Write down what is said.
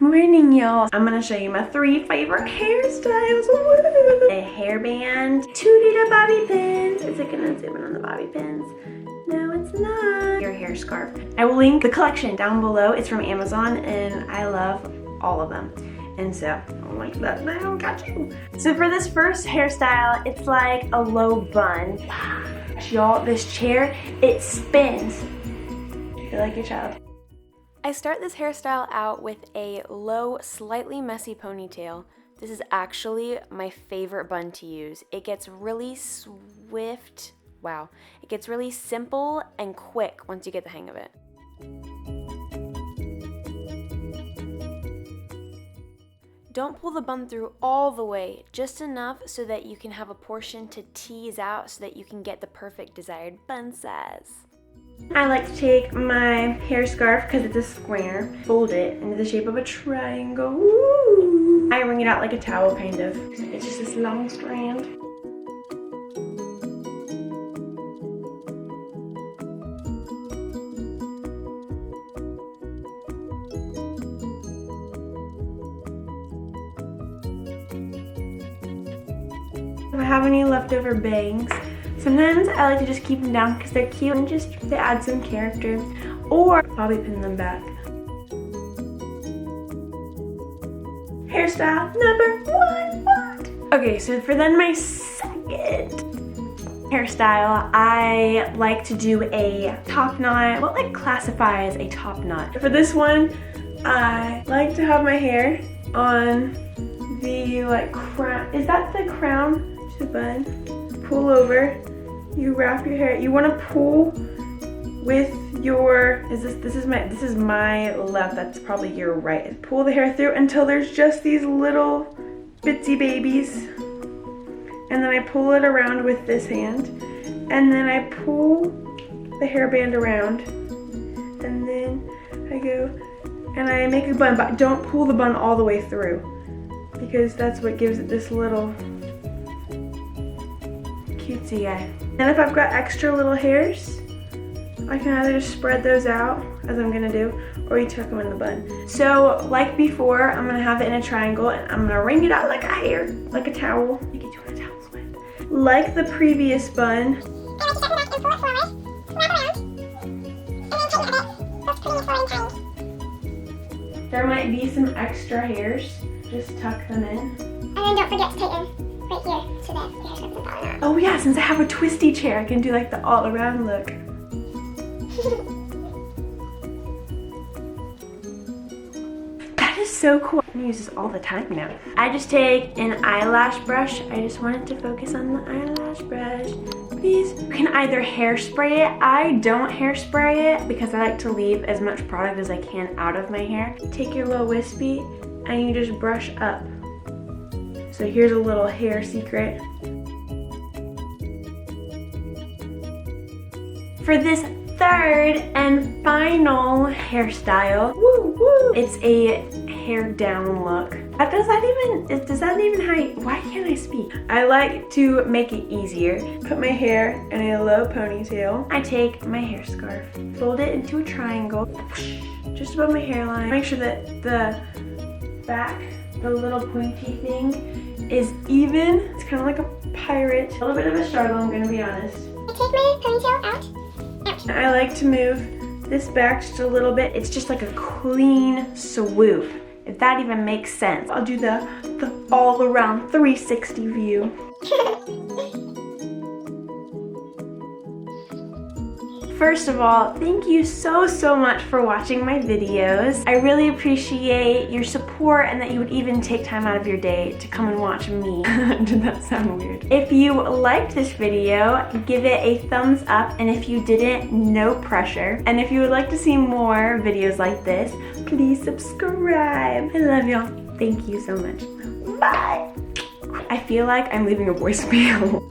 Morning, y'all. I'm gonna show you my 3 favorite hairstyles. Woo! A hairband, 2 little bobby pins. Is it gonna zoom in on the bobby pins? No, it's not. Your hair scarf. I will link the collection down below. It's from Amazon and I love all of them. And so, I'll link that down, got you. So for this first hairstyle, it's like a low bun. Y'all, this chair, it spins. Feel like your child. I start this hairstyle out with a low, slightly messy ponytail. This is actually my favorite bun to use. It gets really swift. Wow. It gets really simple and quick once you get the hang of it. Don't pull the bun through all the way, just enough so that you can have a portion to tease out so that you can get the perfect desired bun size. I like to take my hair scarf, because it's a square, fold it into the shape of a triangle. Woo! I wring it out like a towel, kind of. It's just this long strand. If I have any leftover bangs, sometimes I like to just keep them down because they're cute and just to add some character, or bobby pin them back. Hairstyle number 1. What? Okay, so for then my second hairstyle, I like to do a top knot. What like classify as a top knot? For this one, I like to have my hair on the like crown. Is that the crown? The bun. Pull over. You wrap your hair. You want to pull with your. This is my left. That's probably your right. Pull the hair through until there's just these little bitsy babies, and then I pull it around with this hand, and then I pull the hairband around, and then I go and I make a bun. But don't pull the bun all the way through, because that's what gives it this little cutesy guy. And if I've got extra little hairs, I can either just spread those out, as I'm gonna do, or you tuck them in the bun. So, like before, I'm gonna have it in a triangle, and I'm gonna wring it out like a hair, like a towel. You can do what a towel's with. Like the previous bun. There might be some extra hairs. Just tuck them in. And then don't forget to tighten right here so that your hair doesn't fall out. Oh yeah, since I have a twisty chair, I can do like the all-around look. That is so cool. I'm gonna use this all the time now. I just take an eyelash brush. I just want it to focus on the eyelash brush. Please. You can either hairspray it. I don't hairspray it because I like to leave as much product as I can out of my hair. Take your little wispy and you just brush up. So here's a little hair secret. For this third and final hairstyle, woo woo, it's a hair down look. Does that even why can't I speak? I like to make it easier. Put my hair in a low ponytail. I take my hair scarf, fold it into a triangle, just above my hairline. Make sure that the back, the little pointy thing, is even. It's kind of like a pirate. A little bit of a struggle, I'm gonna be honest. I take my ponytail out. I like to move this back just a little bit. It's just like a clean swoop, if that even makes sense. I'll do the all around 360 view. First of all, thank you so much for watching my videos. I really appreciate your support and that you would even take time out of your day to come and watch me. Did that sound weird? If you liked this video, give it a thumbs up, and if you didn't, no pressure. And if you would like to see more videos like this, please subscribe. I love y'all. Thank you so much. Bye. I feel like I'm leaving a voicemail.